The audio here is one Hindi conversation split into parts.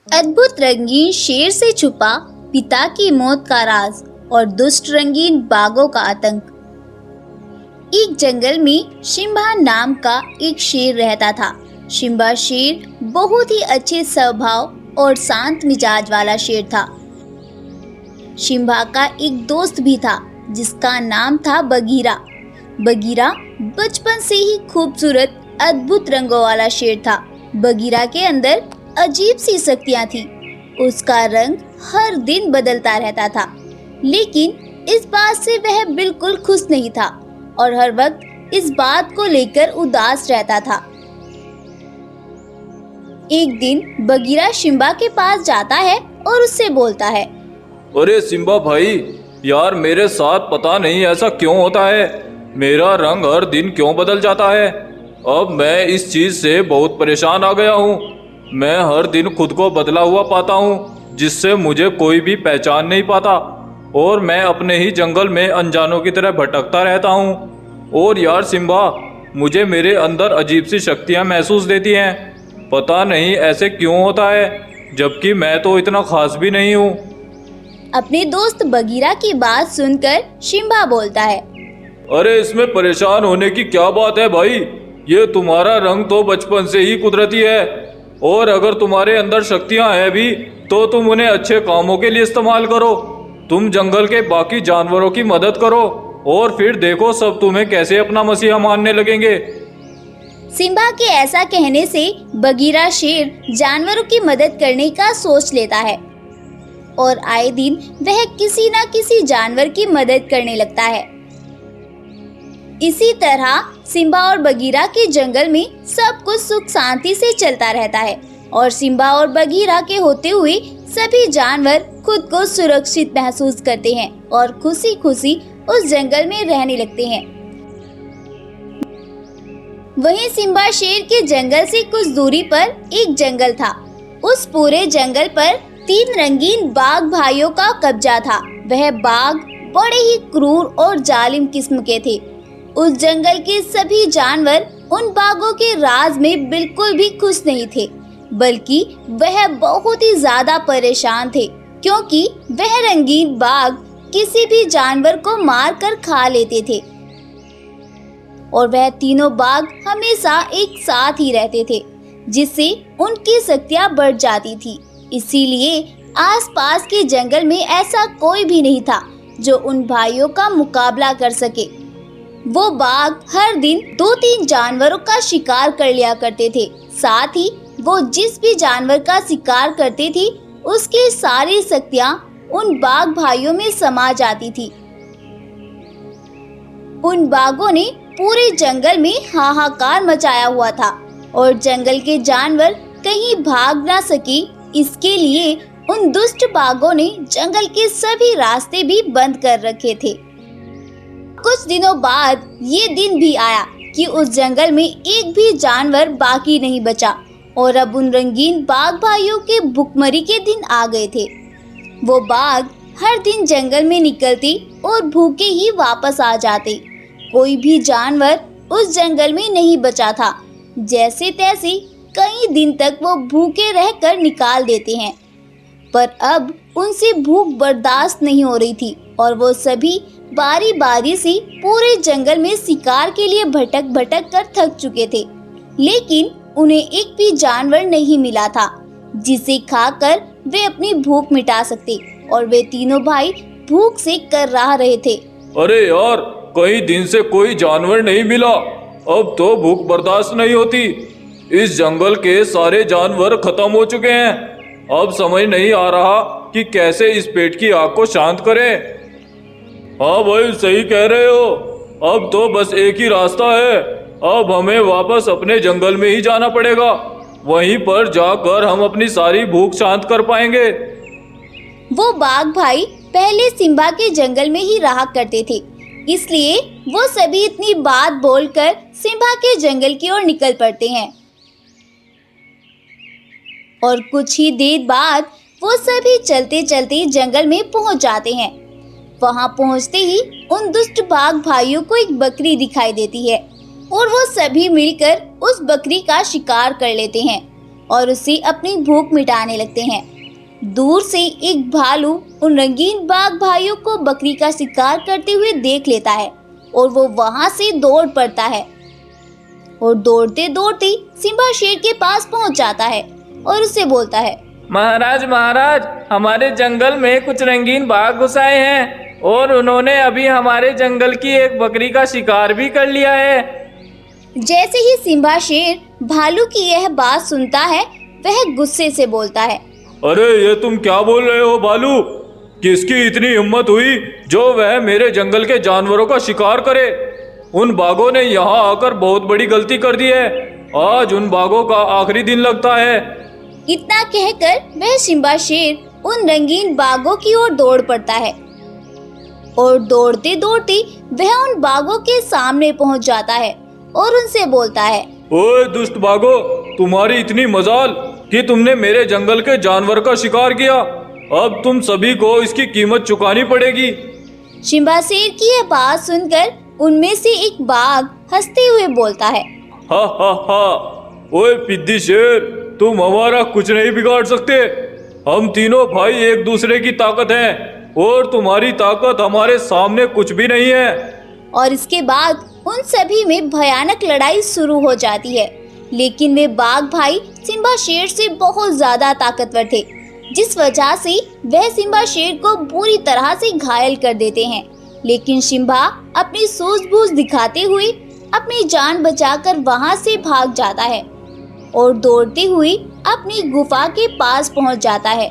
अद्भुत रंगीन शेर से छुपा पिता की मौत का राज और दुष्ट रंगीन बाघों का आतंक। एक जंगल में शिम्बा नाम का एक शेर रहता था। शिम्बा शेर बहुत ही अच्छे स्वभाव और शांत मिजाज वाला शेर था। शिम्बा का एक दोस्त भी था जिसका नाम था बगीरा। बगीरा बचपन से ही खूबसूरत अद्भुत रंगों वाला शेर था। बगीरा के अंदर अजीब सी शक्तियां थी। उसका रंग हर दिन बदलता रहता था, लेकिन इस बात से वह बिल्कुल खुश नहीं था और हर वक्त इस बात को लेकर उदास रहता था। एक दिन बगीरा शिम्बा के पास जाता है और उससे बोलता है, अरे सिम्बा भाई, यार मेरे साथ पता नहीं ऐसा क्यों होता है। मेरा रंग हर दिन क्यों बदल जाता है। अब मैं इस चीज़ से बहुत परेशान आ गया हूँ। मैं हर दिन खुद को बदला हुआ पाता हूँ, जिससे मुझे कोई भी पहचान नहीं पाता और मैं अपने ही जंगल में अनजानों की तरह भटकता रहता हूँ। और यार सिम्बा, मुझे मेरे अंदर अजीब सी शक्तियाँ महसूस देती हैं। पता नहीं ऐसे क्यों होता है, जबकि मैं तो इतना खास भी नहीं हूँ। अपने दोस्त बगीरा की बात सुनकर शिम्बा बोलता है, अरे इसमें परेशान होने की क्या बात है भाई। ये तुम्हारा रंग तो बचपन से ही कुदरती है, और अगर तुम्हारे अंदर शक्तियां हैं भी तो तुम उन्हें अच्छे कामों के लिए इस्तेमाल करो। तुम जंगल के बाकी जानवरों की मदद करो और फिर देखो सब तुम्हें कैसे अपना मसीहा मानने लगेंगे। सिम्बा के ऐसा कहने से बगीरा शेर जानवरों की मदद करने का सोच लेता है और आए दिन वह किसी न किसी जानवर की मदद करने लगता है। इसी तरह सिम्बा और बगीरा के जंगल में सब कुछ सुख शांति से चलता रहता है और सिम्बा और बगीरा के होते हुए सभी जानवर खुद को सुरक्षित महसूस करते हैं और खुशी खुशी उस जंगल में रहने लगते हैं। वहीं सिम्बा शेर के जंगल से कुछ दूरी पर एक जंगल था। उस पूरे जंगल पर 3 रंगीन बाघ भाइयों का कब्जा था। वह बाघ बड़े ही क्रूर और जालिम किस्म के थे। उस जंगल के सभी जानवर उन बाघों के राज में बिल्कुल भी खुश नहीं थे, बल्कि वह बहुत ही ज्यादा परेशान थे, क्योंकि वह रंगीन बाघ किसी भी जानवर को मार कर खा लेते थे और वह तीनों बाघ हमेशा एक साथ ही रहते थे, जिससे उनकी शक्तियां बढ़ जाती थी। इसीलिए आसपास के जंगल में ऐसा कोई भी नहीं था जो उन भाइयों का मुकाबला कर सके। वो बाघ हर दिन 2-3 जानवरों का शिकार कर लिया करते थे। साथ ही वो जिस भी जानवर का शिकार करते थे, उसकी सारी शक्तियां उन बाघ भाइयों में समा जाती थी। उन बाघों ने पूरे जंगल में हाहाकार मचाया हुआ था और जंगल के जानवर कहीं भाग ना सके, इसके लिए उन दुष्ट बाघों ने जंगल के सभी रास्ते भी बंद कर रखे थे। कुछ दिनों बाद ये दिन भी आया कि उस जंगल में एक भी जानवर बाकी नहीं बचा और अब उन रंगीन बाघ भाइयों के भुखमरी के दिन आ गए थे। वो बाघ हर दिन जंगल में निकलते और भूखे ही वापस आ जाते। कोई भी जानवर उस जंगल में नहीं बचा था। जैसे तैसे कई दिन तक वो भूखे रहकर निकाल देते हैं, पर अब उनसे भूख बर्दाश्त नहीं हो रही थी और वो सभी बारी बारी से पूरे जंगल में शिकार के लिए भटक भटक कर थक चुके थे, लेकिन उन्हें एक भी जानवर नहीं मिला था जिसे खाकर वे अपनी भूख मिटा सकते और वे तीनों भाई भूख से कर रहे थे। अरे यार, कई दिन से कोई जानवर नहीं मिला। अब तो भूख बर्दाश्त नहीं होती। इस जंगल के सारे जानवर खत्म हो चुके हैं। अब समझ नहीं आ रहा कि कैसे इस पेट की आग को शांत करें। हाँ भाई, सही कह रहे हो। अब तो बस एक ही रास्ता है। अब हमें वापस अपने जंगल में ही जाना पड़ेगा। वहीं पर जाकर हम अपनी सारी भूख शांत कर पाएंगे। वो बाघ भाई पहले सिम्बा के जंगल में ही रहा करते थे, इसलिए वो सभी इतनी बात बोलकर सिम्बा के जंगल की ओर निकल पड़ते हैं और कुछ ही देर बाद वो सभी चलते चलते जंगल में पहुंच जाते हैं। वहां पहुंचते ही उन दुष्ट बाघ भाइयों को एक बकरी दिखाई देती है और वो सभी मिलकर उस बकरी का शिकार कर लेते हैं और उसे अपनी भूख मिटाने लगते हैं। दूर से एक भालू उन रंगीन बाघ भाइयों को बकरी का शिकार करते हुए देख लेता है और वो वहां से दौड़ पड़ता है और दौड़ते दौड़ते सिम्बा शेर के पास पहुंच जाता है और उससे बोलता है, महाराज महाराज, हमारे जंगल में कुछ रंगीन बाघ घुस आए हैं और उन्होंने अभी हमारे जंगल की एक बकरी का शिकार भी कर लिया है। जैसे ही सिम्बा शेर भालू की यह बात सुनता है वह गुस्से से बोलता है, अरे ये तुम क्या बोल रहे हो भालू? किसकी इतनी हिम्मत हुई जो वह मेरे जंगल के जानवरों का शिकार करे? उन बाघों ने यहाँ आकर बहुत बड़ी गलती कर दी है। आज उन बाघों का आखिरी दिन लगता है। इतना कहकर वह सिम्बा शेर उन रंगीन बाघों की ओर दौड़ पड़ता है और दौड़ते दौड़ते वह उन बाघों के सामने पहुंच जाता है और उनसे बोलता है, ओए दुष्ट बाघों, तुम्हारी इतनी मजाल कि तुमने मेरे जंगल के जानवर का शिकार किया। अब तुम सभी को इसकी कीमत चुकानी पड़ेगी। सिम्बा शेर की यह बात सुनकर उनमें से एक बाघ हंसते हुए बोलता है, हा हा हा, ओए पिद्दी शेर, तुम हमारा कुछ नहीं बिगाड़ सकते। हम तीनों भाई एक दूसरे की ताकत हैं और तुम्हारी ताकत हमारे सामने कुछ भी नहीं है। और इसके बाद उन सभी में भयानक लड़ाई शुरू हो जाती है। लेकिन वे बाघ भाई सिम्बा शेर से बहुत ज्यादा ताकतवर थे, जिस वजह से वह सिम्बा शेर को बुरी तरह से घायल कर देते हैं। लेकिन सिम्बा अपनी सूझबूझ दिखाते हुए अपनी जान बचाकर वहां से भाग जाता है और दौड़ते हुए अपनी गुफा के पास पहुंच जाता है।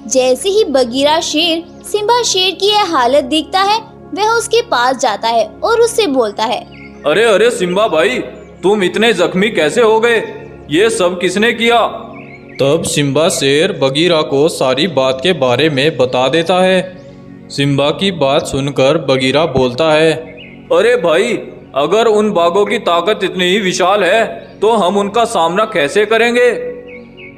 जैसे ही बगीरा शेर सिम्बा शेर की यह हालत देखता है वह उसके पास जाता है और उससे बोलता है, अरे अरे सिम्बा भाई, तुम इतने जख्मी कैसे हो गए? ये सब किसने किया? तब सिम्बा शेर बगीरा को सारी बात के बारे में बता देता है। सिम्बा की बात सुनकर बगीरा बोलता है, अरे भाई, अगर उन बाघों की ताकत इतनी ही विशाल है तो हम उनका सामना कैसे करेंगे?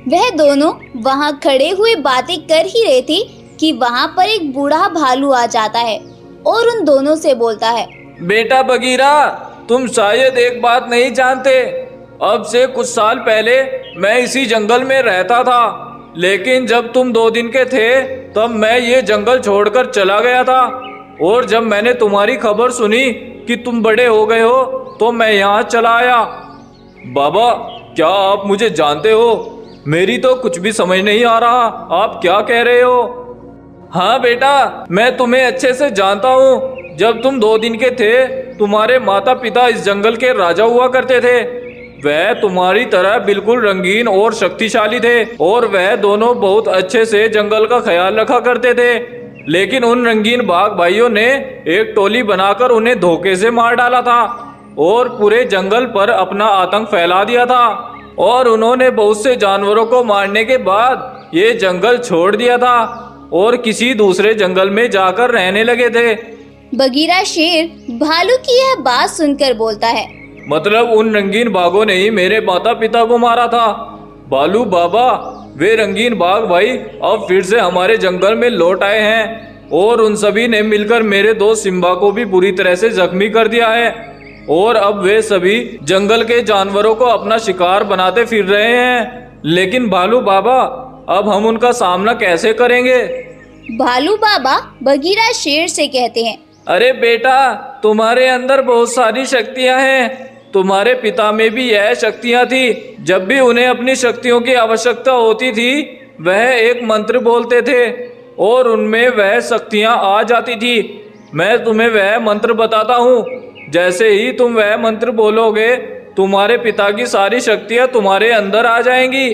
वह दोनों वहां खड़े हुए बातें कर ही रहे थे कि वहां पर एक बूढ़ा भालू आ जाता है और उन दोनों से बोलता है, बेटा बगीरा, तुम शायद एक बात नहीं जानते। अब से कुछ साल पहले मैं इसी जंगल में रहता था, लेकिन जब तुम 2 दिन के थे तब मैं ये जंगल छोड़कर चला गया था। और जब मैंने तुम्हारी खबर सुनी कि तुम बड़े हो गए हो तो मैं यहाँ चला आया। बाबा, क्या आप मुझे जानते हो? मेरी तो कुछ भी समझ नहीं आ रहा, आप क्या कह रहे हो? हाँ बेटा, मैं तुम्हें अच्छे से जानता हूँ। जब तुम 2 दिन के थे तुम्हारे माता पिता इस जंगल के राजा हुआ करते थे। वह तुम्हारी तरह बिल्कुल रंगीन और शक्तिशाली थे और वह दोनों बहुत अच्छे से जंगल का ख्याल रखा करते थे। लेकिन उन रंगीन बाघ भाइयों ने एक टोली बनाकर उन्हें धोखे से मार डाला था और पूरे जंगल पर अपना आतंक फैला दिया था। और उन्होंने बहुत से जानवरों को मारने के बाद ये जंगल छोड़ दिया था और किसी दूसरे जंगल में जाकर रहने लगे थे। बगीरा शेर भालू की यह बात सुनकर बोलता है, मतलब उन रंगीन बाघों ने ही मेरे माता पिता को मारा था? बालू बाबा, वे रंगीन बाघ भाई अब फिर से हमारे जंगल में लौट आए हैं और उन सभी ने मिलकर मेरे दोस्त सिम्बा को भी बुरी तरह से जख्मी कर दिया है। और अब वे सभी जंगल के जानवरों को अपना शिकार बनाते फिर रहे हैं। लेकिन भालू बाबा, अब हम उनका सामना कैसे करेंगे? भालू बाबा बगीरा शेर से कहते हैं, अरे बेटा, तुम्हारे अंदर बहुत सारी शक्तियां हैं। तुम्हारे पिता में भी यह शक्तियां थी। जब भी उन्हें अपनी शक्तियों की आवश्यकता होती थी वह एक मंत्र बोलते थे और उनमें वह शक्तियां आ जाती थी। मैं तुम्हें वह मंत्र बताता हूँ। जैसे ही तुम वह मंत्र बोलोगे तुम्हारे पिता की सारी शक्तियां तुम्हारे अंदर आ जाएंगी।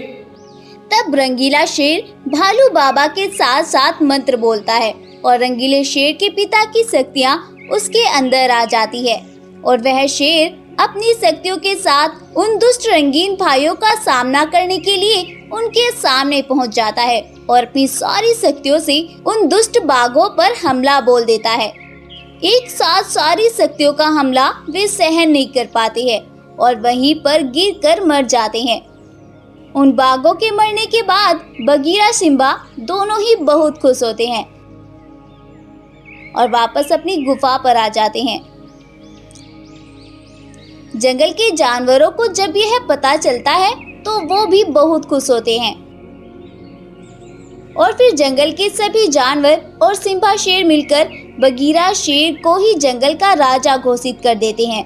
तब रंगीला शेर भालू बाबा के साथ साथ मंत्र बोलता है और रंगीले शेर के पिता की शक्तियां उसके अंदर आ जाती है और वह शेर अपनी शक्तियों के साथ उन दुष्ट रंगीन भाइयों का सामना करने के लिए उनके सामने पहुंच जाता है और अपनी सारी शक्तियों से उन दुष्ट बाघों पर हमला बोल देता है। एक साथ सारी शक्तियों का हमला वे सहन नहीं कर पाते हैं और वहीं पर गिरकर मर जाते हैं। उन बाघों के मरने के बाद बगीरा सिम्बा दोनों ही बहुत खुश होते हैं और वापस अपनी गुफा पर आ जाते हैं। जंगल के जानवरों को जब यह पता चलता है तो वो भी बहुत खुश होते हैं। और फिर जंगल के सभी जानवर और सिम्बा शेर मिलकर बगीरा शेर को ही जंगल का राजा घोषित कर देते हैं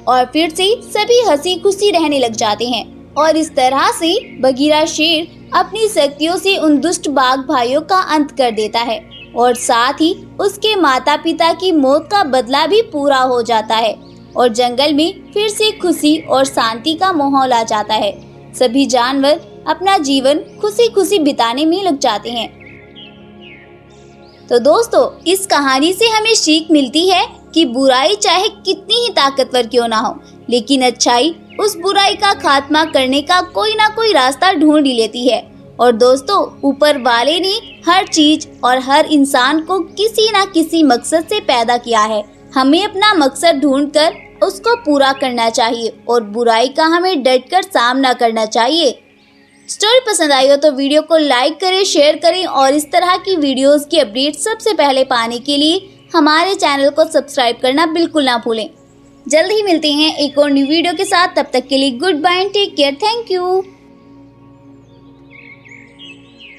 और फिर से सभी हंसी खुशी रहने लग जाते हैं। और इस तरह से बगीरा शेर अपनी शक्तियों से उन दुष्ट बाघ भाइयों का अंत कर देता है और साथ ही उसके माता पिता की मौत का बदला भी पूरा हो जाता है और जंगल में फिर से खुशी और शांति का माहौल आ जाता है। सभी जानवर अपना जीवन खुशी खुशी बिताने में लग जाते हैं। तो दोस्तों, इस कहानी से हमें सीख मिलती है कि बुराई चाहे कितनी ही ताकतवर क्यों ना हो, लेकिन अच्छाई उस बुराई का खात्मा करने का कोई ना कोई रास्ता ढूंढ ही लेती है। और दोस्तों, ऊपर वाले ने हर चीज और हर इंसान को किसी ना किसी मकसद से पैदा किया है। हमें अपना मकसद ढूंढकर उसको पूरा करना चाहिए और बुराई का हमें डटकर सामना करना चाहिए। स्टोरी पसंद आई हो तो वीडियो को लाइक करें, शेयर करें और इस तरह की वीडियोस की अपडेट सबसे पहले पाने के लिए हमारे चैनल को सब्सक्राइब करना बिल्कुल ना भूलें। जल्द ही मिलते हैं एक और न्यू वीडियो के साथ। तब तक के लिए goodbye and take care. Thank you.